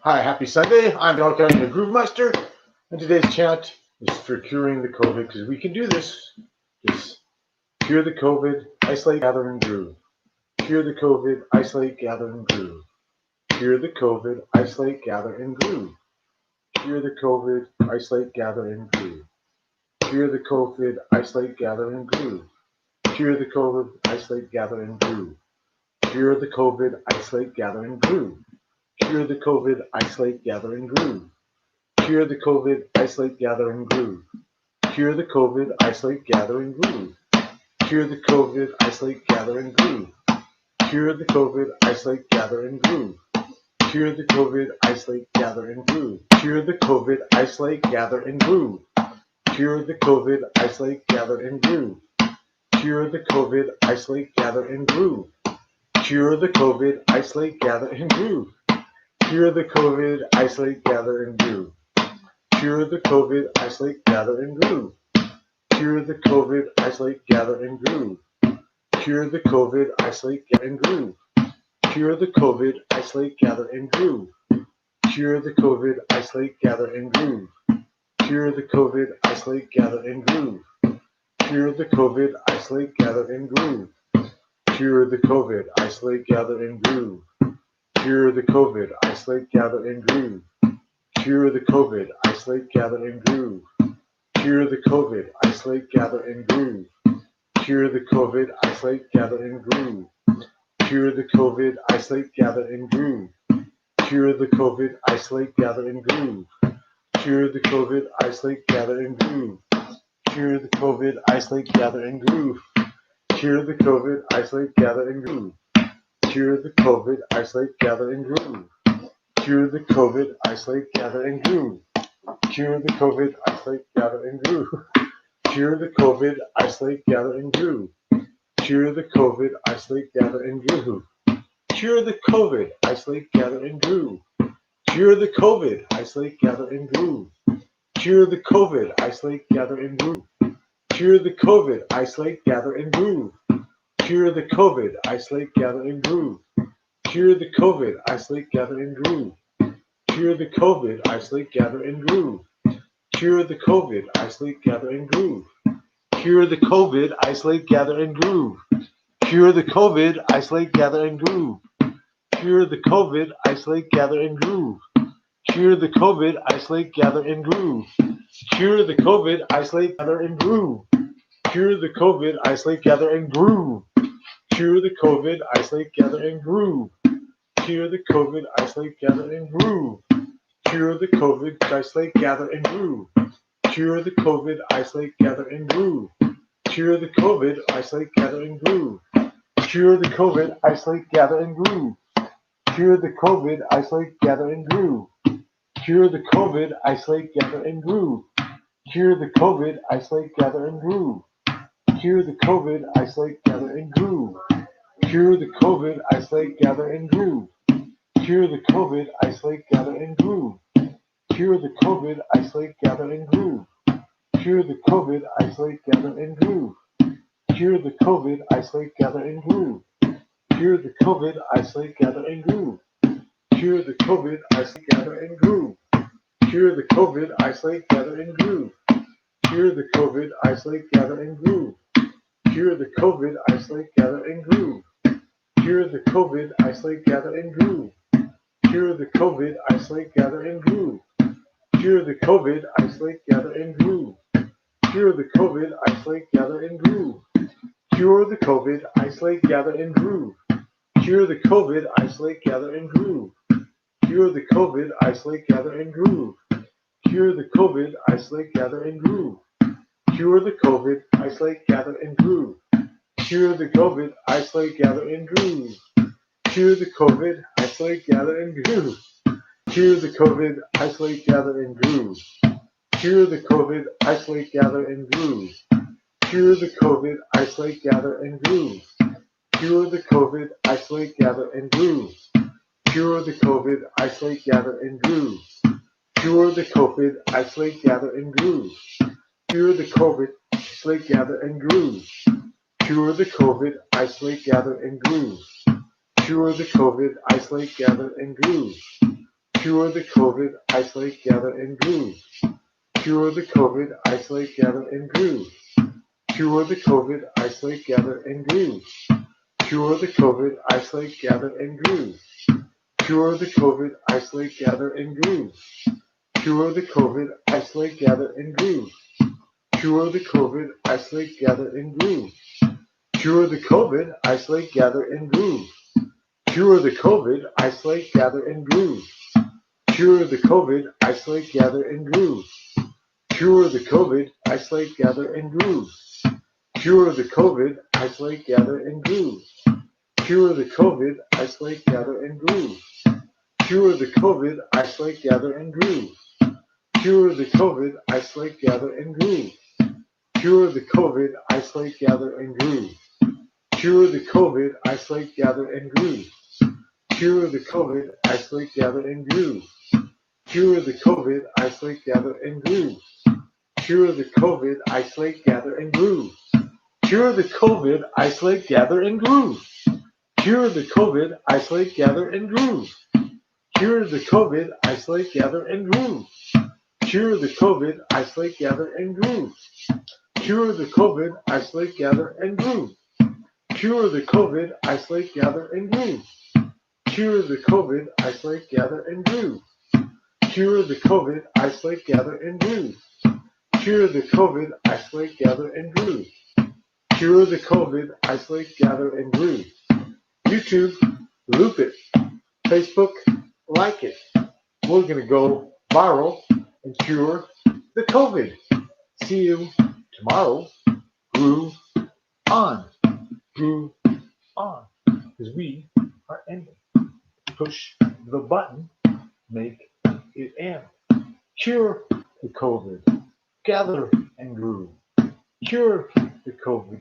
Hi, happy Sunday. I'm Al County, the Groove Master, and today's chant is for curing the COVID, because we can do this. Just cure the COVID, isolate, gather, and groove. Cure the COVID, isolate, gather, and groove. Cure the COVID, isolate, gather, and groove. Cure the COVID, isolate, gather, and groove. Cure the COVID, isolate, gather, and groove. Cure the COVID, isolate, gather, and groove. Cure the COVID, isolate, gather, and groove. Cure the COVID, isolate, gather, and groove. Cure the COVID, isolate, gather, and groove. Cure the COVID, isolate, gather, and groove. Cure the COVID, isolate, gather, and groove. Cure the COVID, isolate, gather, and groove. Cure the COVID, isolate, gather, and groove. Cure the COVID, isolate, gather, and groove. Cure the COVID, isolate, gather, and groove. Cure the COVID, isolate, gather, and groove. Cure the COVID, isolate, gather, and groove. Cure the COVID, isolate, gather, and groove. Cure the COVID, isolate, gather, and groove. Cure the COVID, isolate, gather, and groove. Cure the COVID, isolate, gather, and groove. Cure the COVID, isolate, gather, and groove. Cure the COVID, isolate, gather, and groove. Cure the COVID, isolate, gather, and groove. Cure the COVID, isolate, gather, and groove. Cure the COVID, isolate, gather, and groove. Cure the COVID, isolate, gather, and groove. Cure the COVID, isolate, gather, and groove. Cure the COVID, isolate, gather, and groove. Cure the COVID, isolate, gather, and groove. Cure the COVID, isolate, gather, and groove. Cure the COVID, isolate, gather, and groove. Cure the COVID, isolate, gather, and groove. Cure the COVID, isolate, gather, and groove. Cure the COVID, isolate, gather, and groove. Cure the COVID, isolate, gather, and groove. Cure the COVID, isolate, gather, and groove. Cure the COVID, isolate, gather, and groove. Cure the COVID, isolate, gather, and groove. Cure the COVID, isolate, gather, and groove. Cure the COVID, isolate, gather, and groove. Cure the COVID, isolate, gather, and groove. Cure the COVID, isolate, gather, and groove. Cure the COVID, isolate, gather, and groove. Cure the COVID, isolate, gather, and groove. Cure the COVID, isolate, gather, and groove. Cure the COVID, isolate, gather, and groove. Cure the COVID, isolate, gather, and groove. Cure the COVID, isolate, gather, and groove. Cure the COVID, isolate, gather, and groove. Cure the COVID, isolate, gather, and groove. Cure the COVID, isolate, gather, and groove. Cure the COVID, isolate, gather, and groove. Cure the COVID, isolate, gather, and groove. Cure the COVID, isolate, gather, and groove. Cure the COVID, isolate, gather, and groove. Cure the COVID, isolate, gather, and groove. Cure the COVID, isolate, gather, and groove. Cure the COVID, isolate, gather, and groove. Cure the COVID, isolate, gather, and groove. Cure the COVID, isolate, gather, and groove. Cure the COVID, isolate, gather, and groove. Cure the COVID, isolate, gather, and groove. Cure the COVID, isolate, gather, and groove. Cure the COVID, isolate, gather, and groove. Cure the COVID, isolate, gather, and groove. Cure the COVID, isolate, gather, and groove. Cure the COVID, isolate, gather, and groove. Cure the COVID, isolate, gather, and groove. Cure the COVID, isolate, gather, and groove. Cure the COVID, isolate, gather, and groove. Cure the COVID, isolate, gather, and groove. Cure the COVID, isolate, gather, and groove. Cure the COVID, isolate, gather, and groove. Cure the COVID, isolate, gather, and groove. Cure the COVID, isolate, gather, and groove. Cure the COVID, isolate, gather, and groove. Cure the COVID, isolate, gather, and groove. Cure the COVID, isolate, gather, and groove. Cure the COVID, isolate, gather, and groove. Cure the COVID, isolate, gather, and groove. Cure the COVID, isolate, gather, and groove. Cure the COVID, isolate, gather, and groove. Cure the COVID, isolate, gather, and groove. Cure the COVID, isolate, gather, and groove. Cure the COVID, isolate, gather, and groove. Cure the COVID, isolate, gather, and groove. Cure the COVID, isolate, gather, and groove. Cure the COVID, isolate, gather, and groove. Cure the COVID, isolate, gather, and groove. Cure the COVID, isolate, gather, and groove. Cure the COVID, isolate, gather, and groove. Cure the COVID, isolate, gather, and groove. Cure the COVID, isolate, gather, and groove. Cure the COVID, isolate, gather, and groove. Cure the COVID, isolate, gather, and groove. Cure the COVID, isolate, gather, and groove. Cure the COVID, isolate, gather, and groove. Cure the COVID, isolate, gather, and groove. Cure the COVID, isolate, gather, and groove. Cure the COVID, isolate, gather, and groove. Cure the COVID, isolate, gather, and groove. Cure the COVID, isolate, gather, and groove. Cure the COVID, isolate, gather, and groove. Cure the COVID, isolate, gather, and groove. Cure the COVID, isolate, gather, and groove. Cure the COVID, isolate, gather, and groove. Cure the COVID, isolate, gather, and groove. Cure the COVID, isolate, gather, and groove. Cure the COVID, isolate, gather, and groove. Cure the COVID, isolate, gather, and groove. Cure the COVID, isolate, gather, and groove. Cure the COVID, isolate, gather, and groove. Cure the COVID, isolate, gather, and groove. Cure the COVID, isolate, gather, and groove. Cure the COVID, isolate, gather, and groove. Cure the COVID, isolate, gather, and groove. Cure the COVID, isolate, gather, and groove. Cure the COVID, isolate, gather, and groove. Cure the COVID, isolate, gather, and groove. Cure the COVID, isolate, gather, and groove. Cure the COVID, isolate, gather, and groove. Cure the COVID, isolate, gather, and groove. Cure the COVID, isolate, gather, and groove. YouTube, loop it. Facebook, like it. We're going to go viral and cure the COVID. See you tomorrow. Groove on. Groove on. Because we are ending. Push the button. Make it end. Cure the COVID. Gather and groove. Cure the COVID.